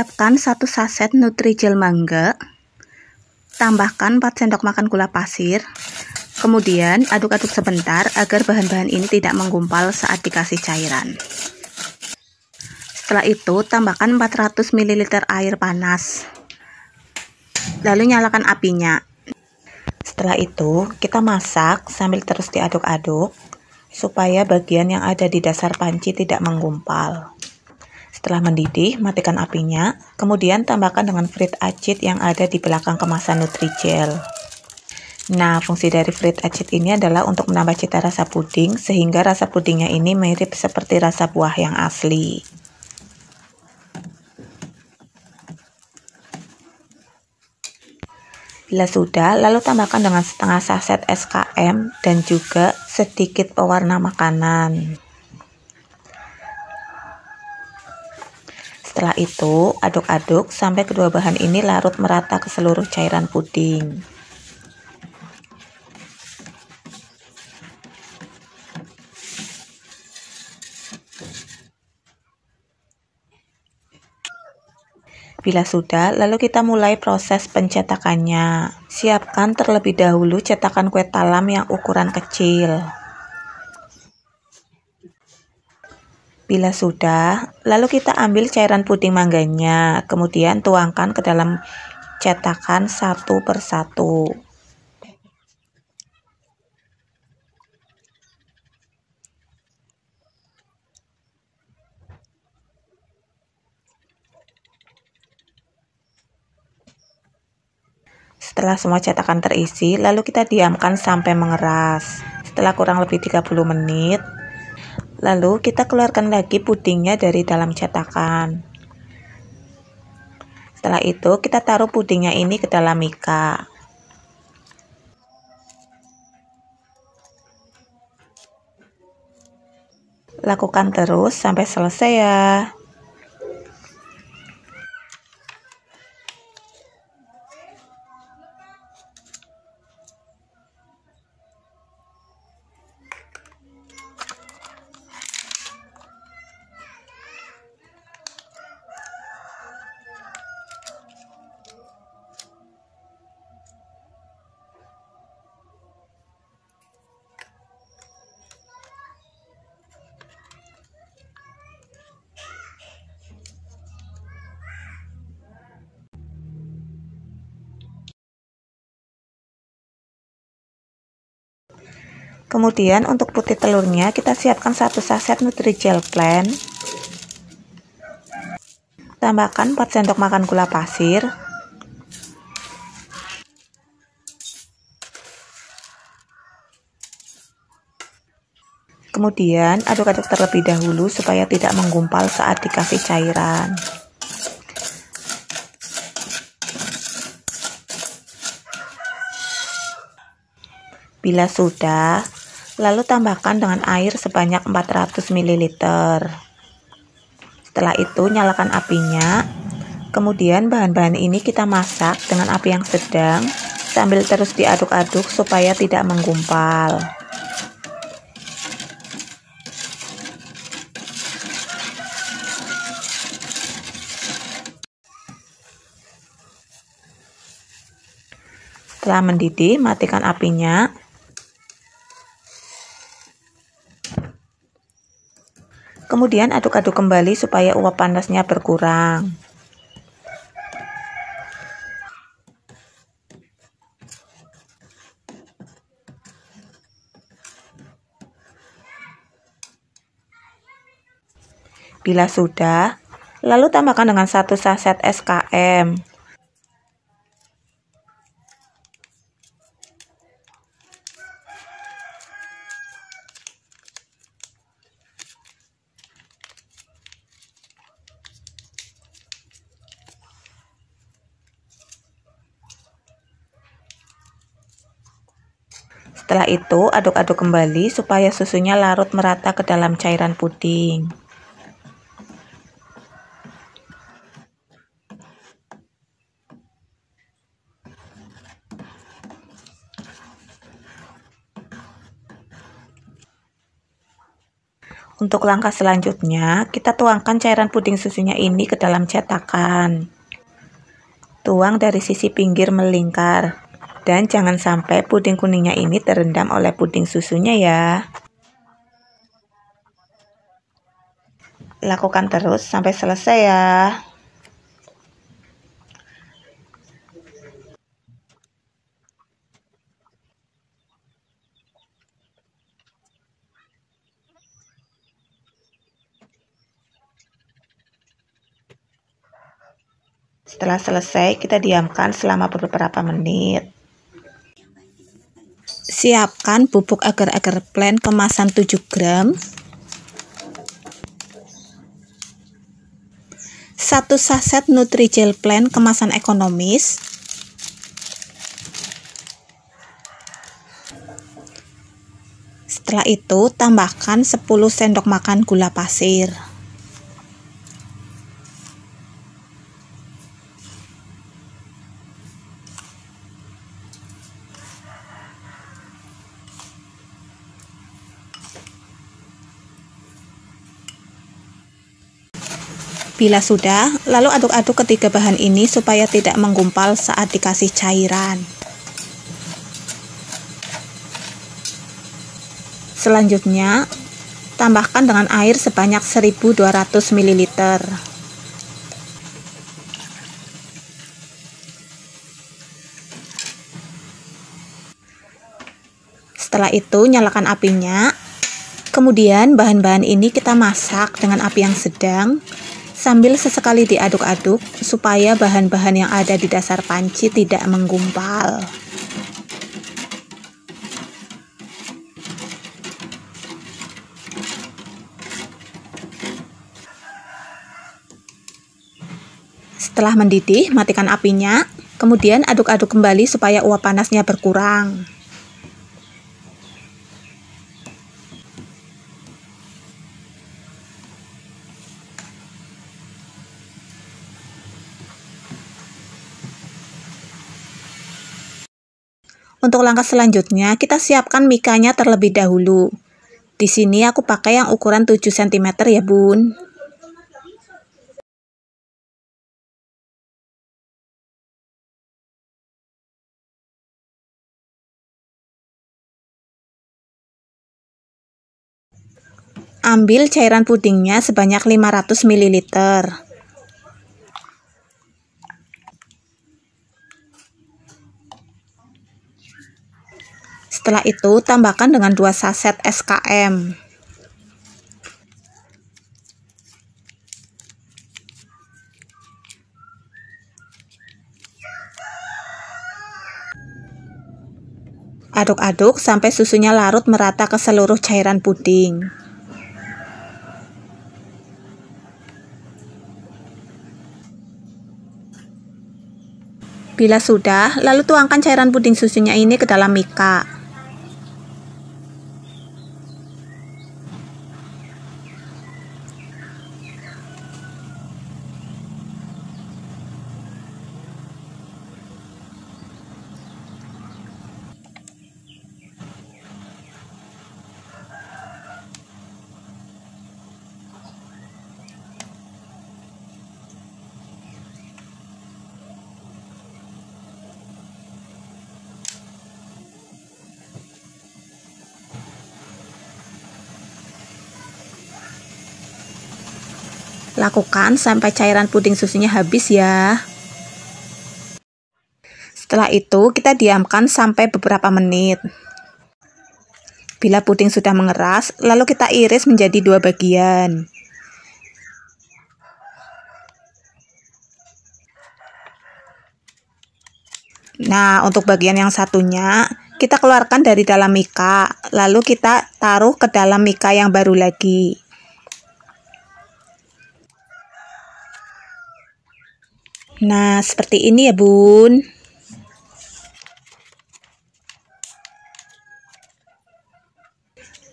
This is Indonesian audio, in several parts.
Siapkan 1 saset Nutrijel mangga, tambahkan 4 sendok makan gula pasir, kemudian aduk-aduk sebentar agar bahan-bahan ini tidak menggumpal saat dikasih cairan. Setelah itu, tambahkan 400 ml air panas, lalu nyalakan apinya. Setelah itu, kita masak sambil terus diaduk-aduk supaya bagian yang ada di dasar panci tidak menggumpal. Setelah mendidih, matikan apinya, kemudian tambahkan dengan fruit acid yang ada di belakang kemasan Nutrijel. Nah, fungsi dari fruit acid ini adalah untuk menambah cita rasa puding, sehingga rasa pudingnya ini mirip seperti rasa buah yang asli. Bila sudah, lalu tambahkan dengan setengah saset SKM dan juga sedikit pewarna makanan. Setelah itu, aduk-aduk sampai kedua bahan ini larut merata ke seluruh cairan puding. Bila sudah, lalu kita mulai proses pencetakannya. Siapkan terlebih dahulu cetakan kue talam yang ukuran kecil. Bila sudah, lalu kita ambil cairan puding mangganya, kemudian tuangkan ke dalam cetakan satu persatu. Setelah semua cetakan terisi, lalu kita diamkan sampai mengeras. Setelah kurang lebih 30 menit, lalu kita keluarkan lagi pudingnya dari dalam cetakan. Setelah itu, kita taruh pudingnya ini ke dalam mika. Lakukan terus sampai selesai ya. Kemudian untuk putih telurnya kita siapkan 1 saset Nutrijel Plain. Tambahkan 4 sendok makan gula pasir. Kemudian aduk-aduk terlebih dahulu supaya tidak menggumpal saat dikasih cairan. Bila sudah, lalu tambahkan dengan air sebanyak 400 ml. Setelah itu nyalakan apinya. Kemudian bahan-bahan ini kita masak dengan api yang sedang sambil terus diaduk-aduk supaya tidak menggumpal. Setelah mendidih, matikan apinya. Kemudian aduk-aduk kembali supaya uap panasnya berkurang. Bila sudah, lalu tambahkan dengan 1 saset SKM. Setelah itu, aduk-aduk kembali supaya susunya larut merata ke dalam cairan puding. Untuk langkah selanjutnya, kita tuangkan cairan puding susunya ini ke dalam cetakan. Tuang dari sisi pinggir melingkar. Dan jangan sampai puding kuningnya ini terendam oleh puding susunya ya. Lakukan terus sampai selesai ya. Setelah selesai, kita diamkan selama beberapa menit. Siapkan bubuk agar-agar plain kemasan 7 gram, 1 saset Nutrijel plain kemasan ekonomis, setelah itu tambahkan 10 sendok makan gula pasir. Bila sudah, lalu aduk-aduk ketiga bahan ini supaya tidak menggumpal saat dikasih cairan. Selanjutnya, tambahkan dengan air sebanyak 1200 ml. Setelah itu, nyalakan apinya. Kemudian, bahan-bahan ini kita masak dengan api yang sedang, sambil sesekali diaduk-aduk supaya bahan-bahan yang ada di dasar panci tidak menggumpal. Setelah mendidih, matikan apinya, kemudian aduk-aduk kembali supaya uap panasnya berkurang. Untuk langkah selanjutnya, kita siapkan mikanya terlebih dahulu. Di sini aku pakai yang ukuran 7 cm ya, Bun. Ambil cairan pudingnya sebanyak 500 ml. Setelah itu, tambahkan dengan 2 saset SKM. Aduk-aduk sampai susunya larut merata ke seluruh cairan puding. Bila sudah, lalu tuangkan cairan puding susunya ini ke dalam mika. Lakukan sampai cairan puding susunya habis ya. Setelah itu, kita diamkan sampai beberapa menit. Bila puding sudah mengeras, lalu kita iris menjadi 2 bagian. Nah, untuk bagian yang satunya, kita keluarkan dari dalam mika, lalu kita taruh ke dalam mika yang baru lagi. Nah, seperti ini ya, Bun.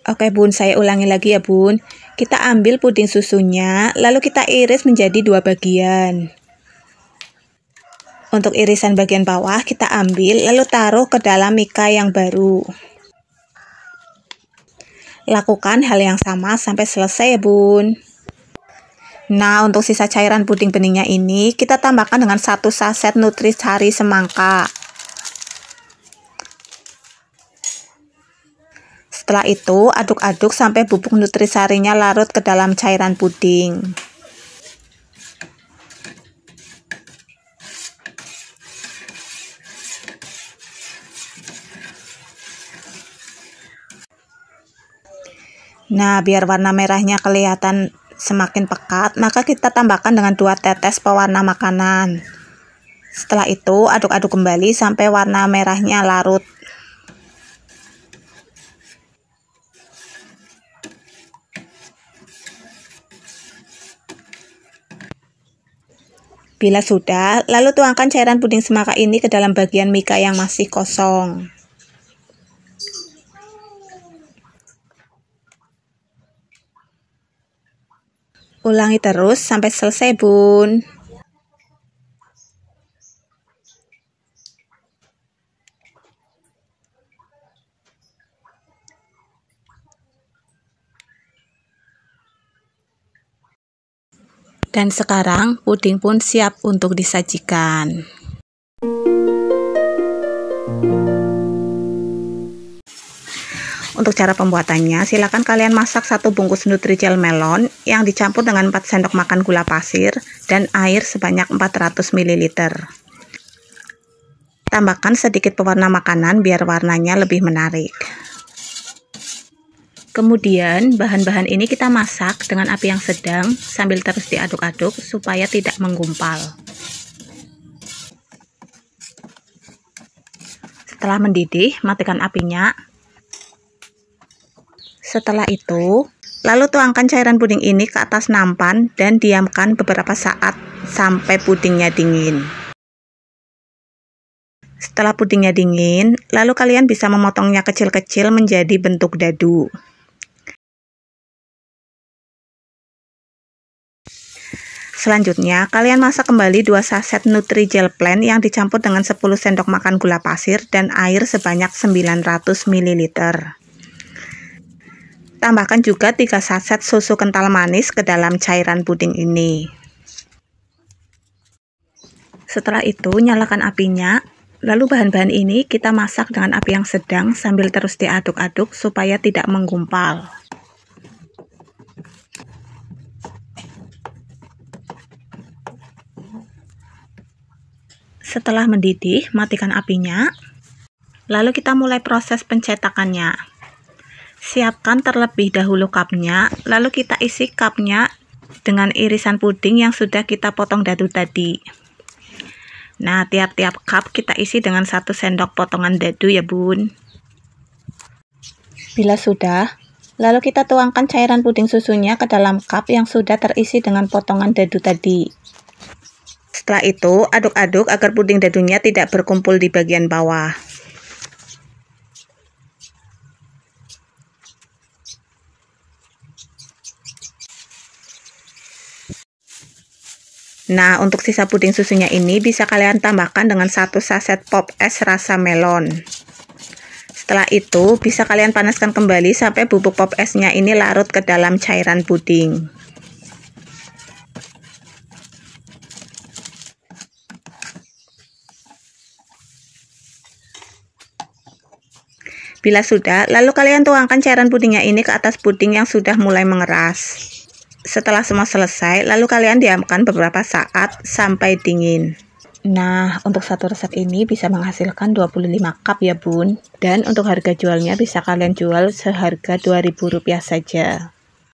Oke, Bun, saya ulangi lagi ya, Bun. Kita ambil puding susunya, lalu kita iris menjadi 2 bagian. Untuk irisan bagian bawah, kita ambil, lalu taruh ke dalam mika yang baru. Lakukan hal yang sama sampai selesai ya bun. Nah, untuk sisa cairan puding beningnya ini kita tambahkan dengan 1 saset nutrisari semangka. Setelah itu, aduk-aduk sampai bubuk nutrisarinya larut ke dalam cairan puding. Nah, biar warna merahnya kelihatan semakin pekat, maka kita tambahkan dengan 2 tetes pewarna makanan. Setelah itu, aduk-aduk kembali sampai warna merahnya larut. Bila sudah, lalu tuangkan cairan puding semangka ini ke dalam bagian mika yang masih kosong. Ulangi terus sampai selesai bun. Dan sekarang puding pun siap untuk disajikan. Untuk cara pembuatannya, silakan kalian masak 1 bungkus Nutrijel melon yang dicampur dengan 4 sendok makan gula pasir dan air sebanyak 400 ml. Tambahkan sedikit pewarna makanan biar warnanya lebih menarik. Kemudian, bahan-bahan ini kita masak dengan api yang sedang sambil terus diaduk-aduk supaya tidak menggumpal. Setelah mendidih, matikan apinya. Setelah itu, lalu tuangkan cairan puding ini ke atas nampan dan diamkan beberapa saat sampai pudingnya dingin. Setelah pudingnya dingin, lalu kalian bisa memotongnya kecil-kecil menjadi bentuk dadu. Selanjutnya, kalian masak kembali 2 saset Nutrijel plain yang dicampur dengan 10 sendok makan gula pasir dan air sebanyak 900 ml. Tambahkan juga 3 saset susu kental manis ke dalam cairan puding ini. Setelah itu, nyalakan apinya. Lalu bahan-bahan ini kita masak dengan api yang sedang sambil terus diaduk-aduk supaya tidak menggumpal. Setelah mendidih, matikan apinya. Lalu kita mulai proses pencetakannya. Siapkan terlebih dahulu cupnya, lalu kita isi cupnya dengan irisan puding yang sudah kita potong dadu tadi. Nah, tiap-tiap cup kita isi dengan 1 sendok potongan dadu ya bun. Bila sudah, lalu kita tuangkan cairan puding susunya ke dalam cup yang sudah terisi dengan potongan dadu tadi. Setelah itu, aduk-aduk agar puding dadunya tidak berkumpul di bagian bawah. Nah, untuk sisa puding susunya ini bisa kalian tambahkan dengan 1 saset pop es rasa melon. Setelah itu, bisa kalian panaskan kembali sampai bubuk pop esnya ini larut ke dalam cairan puding. Bila sudah, lalu kalian tuangkan cairan pudingnya ini ke atas puding yang sudah mulai mengeras. Setelah semua selesai, lalu kalian diamkan beberapa saat sampai dingin. Nah, untuk satu resep ini bisa menghasilkan 25 cup ya bun. Dan untuk harga jualnya bisa kalian jual seharga Rp2.000 saja.